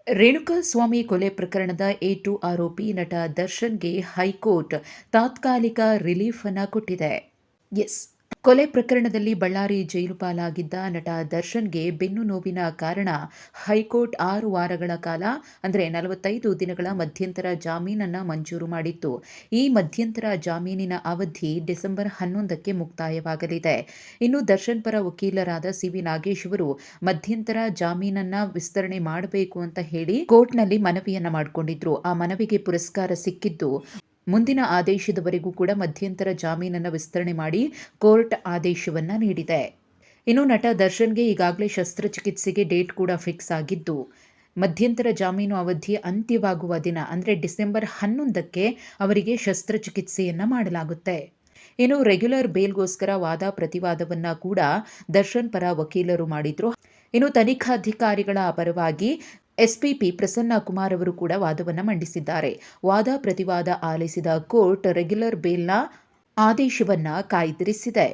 ರೇಣುಕಾಸ್ವಾಮಿ ಕೊಲೆ ಪ್ರಕರಣದ ಎ2 ಆರೋಪಿ ನಟ ದರ್ಶನ್ಗೆ ಹೈಕೋರ್ಟ್ ತಾತ್ಕಾಲಿಕ ರಿಲೀಫ್ ಅನ್ನು ಕೊಟ್ಟಿದೆ. ಎಸ್, ಕೊಲೆ ಪ್ರಕರಣದಲ್ಲಿ ಬಳ್ಳಾರಿ ಜೈಲು ಪಾಲಾಗಿದ್ದ ನಟ ದರ್ಶನ್ಗೆ ಬೆನ್ನು ನೋವಿನ ಕಾರಣ ಹೈಕೋರ್ಟ್ 6 ವಾರಗಳ ಕಾಲ ಅಂದರೆ 45 ದಿನಗಳ ಮಧ್ಯಂತರ ಜಾಮೀನನ್ನು ಮಂಜೂರು ಮಾಡಿತ್ತು. ಈ ಮಧ್ಯಂತರ ಜಾಮೀನಿನ ಅವಧಿ ಡಿಸೆಂಬರ್ 11ಕ್ಕೆ ಮುಕ್ತಾಯವಾಗಲಿದೆ. ಇನ್ನು ದರ್ಶನ್ ಪರ ವಕೀಲರಾದ ಸಿ.ವಿ. ನಾಗೇಶ್ ಅವರು ಮಧ್ಯಂತರ ಜಾಮೀನನ್ನ ವಿಸ್ತರಣೆ ಮಾಡಬೇಕು ಅಂತ ಹೇಳಿ ಕೋರ್ಟ್ನಲ್ಲಿ ಮನವಿಯನ್ನ ಮಾಡಿಕೊಂಡಿದ್ರು. ಆ ಮನವಿಗೆ ಪುರಸ್ಕಾರ ಸಿಕ್ಕಿದ್ದು ಮುಂದಿನ ಆದೇಶದವರೆಗೂ ಕೂಡ ಮಧ್ಯಂತರ ಜಾಮೀನನ್ನು ವಿಸ್ತರಣೆ ಮಾಡಿ ಕೋರ್ಟ್ ಆದೇಶವನ್ನ ನೀಡಿದೆ. ಇನ್ನು ನಟ ದರ್ಶನ್ಗೆ ಈಗಾಗಲೇ ಶಸ್ತ್ರಚಿಕಿತ್ಸೆಗೆ ಡೇಟ್ ಕೂಡ ಫಿಕ್ಸ್ ಆಗಿದ್ದು, ಮಧ್ಯಂತರ ಜಾಮೀನು ಅವಧಿ ಅಂತ್ಯವಾಗುವ ದಿನ ಅಂದರೆ ಡಿಸೆಂಬರ್ 11ಕ್ಕೆ ಅವರಿಗೆ ಶಸ್ತ್ರಚಿಕಿತ್ಸೆಯನ್ನ ಮಾಡಲಾಗುತ್ತೆ. ಇನ್ನು ರೆಗ್ಯುಲರ್ ಬೇಲ್ಗೋಸ್ಕರ ವಾದ ಪ್ರತಿವಾದವನ್ನ ಕೂಡ ದರ್ಶನ್ ಪರ ವಕೀಲರು ಮಾಡಿದ್ರು. ಇನ್ನು ತನಿಖಾಧಿಕಾರಿಗಳ ಪರವಾಗಿ ಎಸ್ಪಿಪಿ ಪ್ರಸನ್ನ ಕುಮಾರ್ ಅವರು ಕೂಡ ವಾದವನ್ನು ಮಂಡಿಸಿದ್ದಾರೆ. ವಾದ ಪ್ರತಿವಾದ ಆಲಿಸಿದ ಕೋರ್ಟ್ ರೆಗ್ಯುಲರ್ ಬೇಲ್ನ ಆದೇಶವನ್ನ ಕಾಯ್ದಿರಿಸಿದೆ.